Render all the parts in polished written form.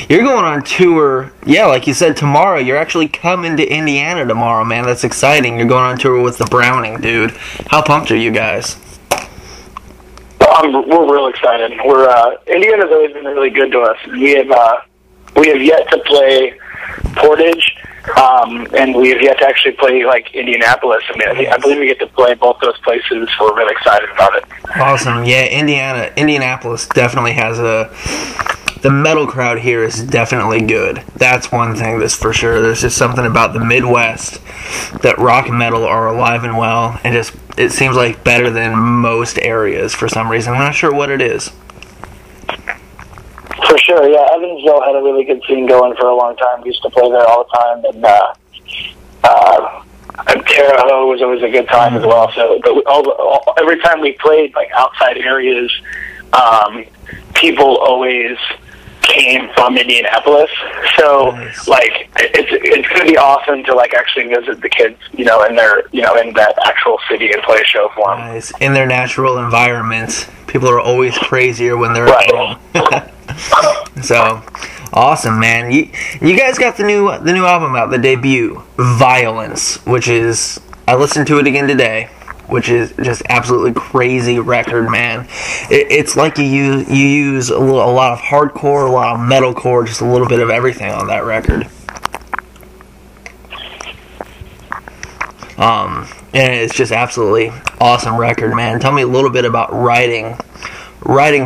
You're going on tour, yeah, like you said, tomorrow. You're actually coming to Indiana tomorrow, man. That's exciting. You're going on tour with the Browning, dude. How pumped are you guys? We're real excited. Indiana's always been really good to us. We have yet to play Portage, and we have yet to actually play like Indianapolis. I believe we get to play both those places, so we're really excited about it. Awesome. Yeah, Indianapolis definitely has the metal crowd here is definitely good. That's one thing that's for sure. There's just something about the Midwest that rock and metal are alive and well, and just it seems like better than most areas for some reason. I'm not sure what it is. For sure, yeah. Evansville had a really good scene going for a long time. We used to play there all the time, and Terre Haute was always a good time as well. So, but every time we played like outside areas, people always came from Indianapolis. So, nice. like, it's going to be awesome to like actually visit the kids, in that actual city and play a show for them. Nice. In their natural environments, people are always crazier when they're right. at home. So, awesome, man. You guys got the new album out, the debut, Violence, which is, I listened to it again today, which is just absolutely crazy record, man. It's like you use a lot of hardcore, a lot of metalcore, just a little bit of everything on that record. And it's just absolutely awesome record, man. Tell me a little bit about writing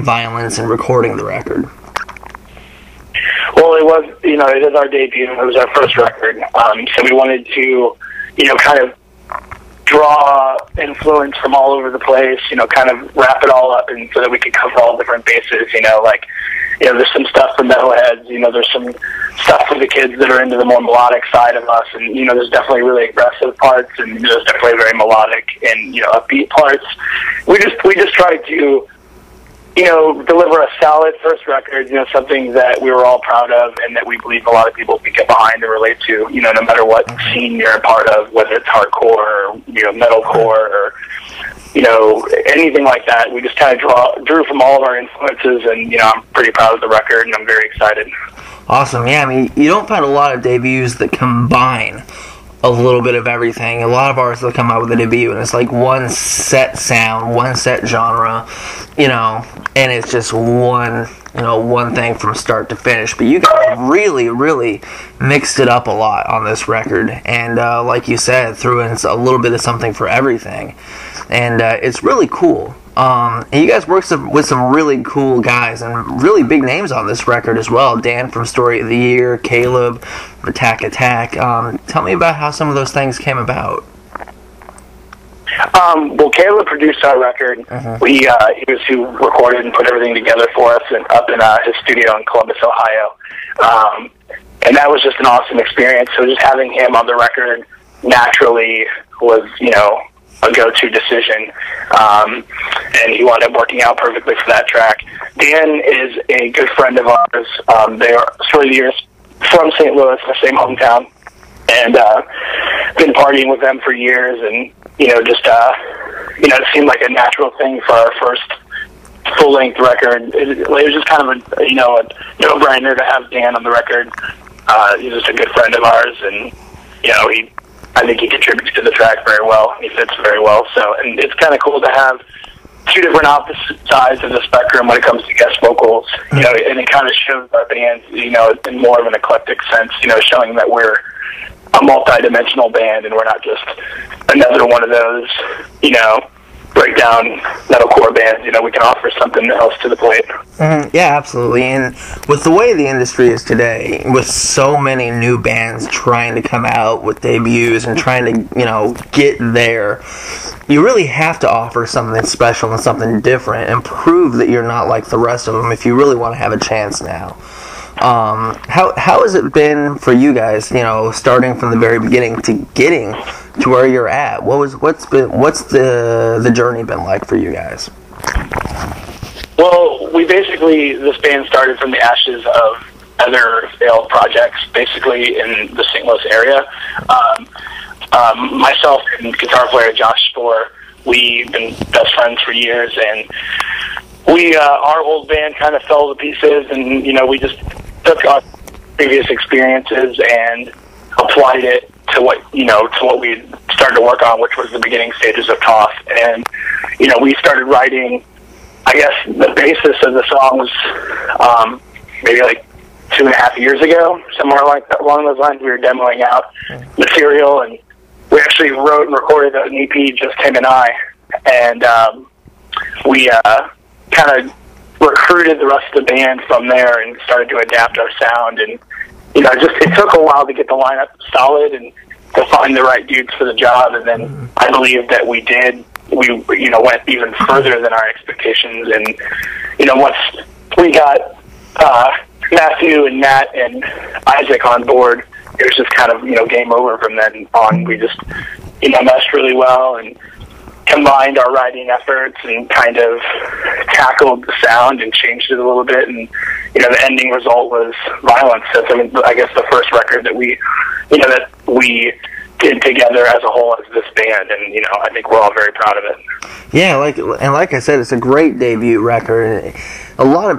Violence and recording the record. Well, it is our debut. It was our first record. So we wanted to, kind of draw influence from all over the place, kind of wrap it all up and so that we could cover all different bases, there's some stuff for metalheads, there's some stuff for the kids that are into the more melodic side of us, and, there's definitely really aggressive parts, and there's definitely very melodic and, upbeat parts. We just tried to, deliver a solid first record, something that we were all proud of and that we believe a lot of people can get behind and relate to, no matter what scene you're a part of, whether it's hardcore or, metalcore or, anything like that. We just kind of drew from all of our influences, and, I'm pretty proud of the record, and I'm very excited. Awesome. Yeah, I mean, you don't find a lot of debuts that combine a little bit of everything. A lot of artists will come out with a debut and it's like one set sound, one set genre, and it's just one thing from start to finish. But you guys really, really mixed it up a lot on this record, and like you said, threw in a little bit of something for everything, and it's really cool. And you guys work with some really cool guys and really big names on this record as well. Dan from Story of the Year, Caleb, Attack. Tell me about how some of those things came about. Well, Caleb produced our record. He was who recorded and put everything together for us and up in his studio in Columbus, Ohio. And that was just an awesome experience. So just having him on the record naturally was, a go-to decision, and he wound up working out perfectly for that track. Dan is a good friend of ours. They are Story of the Year from St. Louis, the same hometown, and been partying with them for years, and it seemed like a natural thing for our first full-length record. It was just kind of a no-brainer to have Dan on the record. He's just a good friend of ours, and I think he contributes to the track very well. He fits very well. So, and it's kind of cool to have two different opposite sides of the spectrum when it comes to guest vocals, and it kind of shows our band, in more of an eclectic sense, showing that we're a multi-dimensional band and we're not just another one of those, breakdown metalcore bands. We can offer something else to the plate. Yeah, absolutely. And with the way the industry is today, with so many new bands trying to come out with debuts and trying to, get there, you really have to offer something special and something different and prove that you're not like the rest of them if you really want to have a chance now. How has it been for you guys, starting from the very beginning to getting to where you're at? What's the journey been like for you guys? Well, this band started from the ashes of other failed projects, basically in the St. Louis area. Myself and guitar player Josh Spohr, we've been best friends for years, and our old band kind of fell to pieces, and we just took previous experiences and applied it to what we started to work on, which was the beginning stages of Toss. And we started writing, I guess, the basis of the songs maybe like 2.5 years ago, somewhere like that, along those lines. We were demoing out material, and we actually wrote and recorded an EP, just him and I, and we kind of recruited the rest of the band from there and started to adapt our sound. And it took a while to get the lineup solid and to find the right dudes for the job. And then I believe that we did. We went even further than our expectations. And once we got Matthew and Matt and Isaac on board, it was just kind of game over from then on. We just meshed really well and combined our writing efforts and kind of tackled the sound and changed it a little bit. And the ending result was Violence. That's, I guess, the first record that we did together as a whole as this band, and I think we're all very proud of it. Yeah, like I said, it's a great debut record. A lot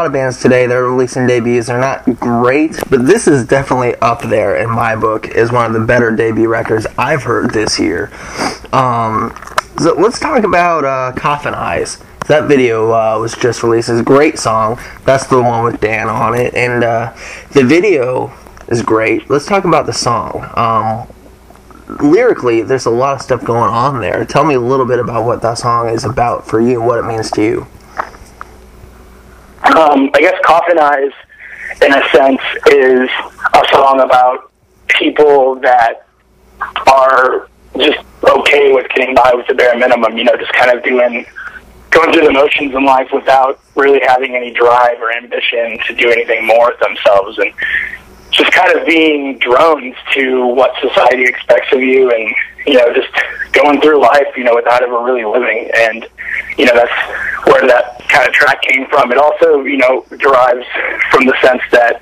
of bands today, they're releasing debuts. They're not great, but this is definitely up there in my book as one of the better debut records I've heard this year. So let's talk about Coffin Eyes. That video was just released. It's a great song. That's the one with Dan on it, and the video is great. Let's talk about the song. Lyrically, there's a lot of stuff going on there. Tell me a little bit about what that song is about for you and what it means to you. I guess Coffin Eyes, in a sense, is a song about people that are just okay with getting by with the bare minimum, just kind of going through the motions in life without really having any drive or ambition to do anything more with themselves, and just kind of being drones to what society expects of you, and just going through life without ever really living. And that's where that kind of track came from. It also derives from the sense that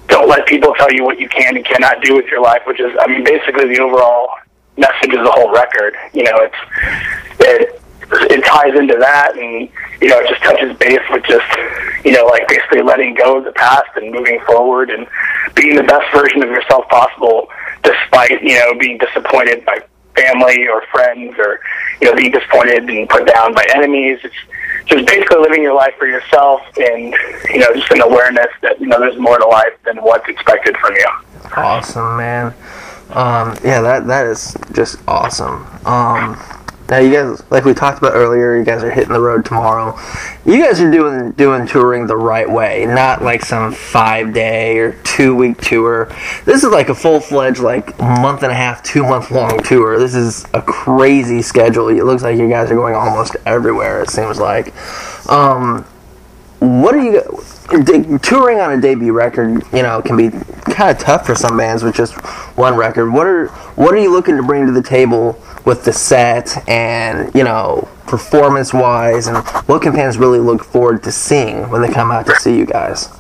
don't let people tell you what you can and cannot do with your life, which is basically the overall message of the whole record. It ties into that, and it just touches base with just basically letting go of the past and moving forward and being the best version of yourself possible, despite being disappointed by family or friends, or being disappointed and put down by enemies. It's just basically living your life for yourself, and just an awareness that there's more to life than what's expected from you. Awesome, man. Yeah, that is just awesome. Now, you guys, like we talked about earlier, you guys are hitting the road tomorrow. You guys are doing touring the right way, not like some 5-day or 2-week tour. This is like a full-fledged, like, month-and-a-half, 2-month-long tour. This is a crazy schedule. It looks like you guys are going almost everywhere, it seems like. What are you... Touring on a debut record, can be kind of tough for some bands with just one record. What are you looking to bring to the table with the set and, performance-wise, and what can fans really look forward to seeing when they come out to see you guys?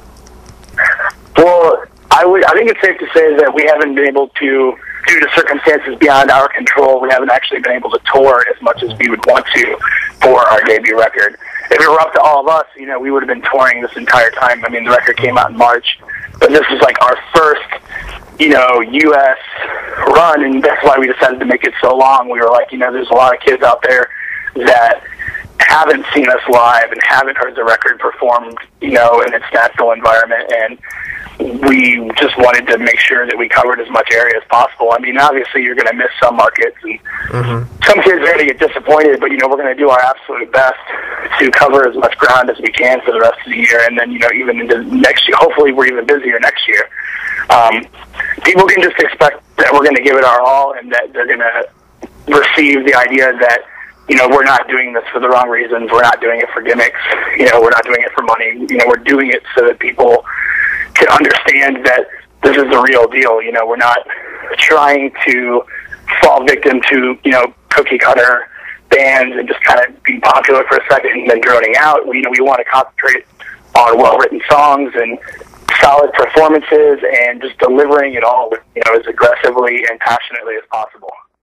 Well, I think it's safe to say that we haven't been able to, due to circumstances beyond our control, we haven't actually been able to tour as much as we would want to for our debut record. If it were up to all of us, we would have been touring this entire time. The record came out in March, but this is like our first, U.S. run, and that's why we decided to make it so long. We were like, there's a lot of kids out there that haven't seen us live and haven't heard the record performed, in its natural environment, and we just wanted to make sure that we covered as much area as possible. Obviously you're going to miss some markets, and some kids are going to get disappointed, but, we're going to do our absolute best to cover as much ground as we can for the rest of the year, and then, even into next year. Hopefully we're even busier next year. People can just expect that we're going to give it our all, and that they're going to receive the idea that, we're not doing this for the wrong reasons. We're not doing it for gimmicks. We're not doing it for money. We're doing it so that people can understand that this is the real deal. We're not trying to fall victim to, cookie cutter bands and just kind of be popular for a second and then droning out. We want to concentrate on well-written songs and solid performances and just delivering it all, as aggressively and passionately as possible.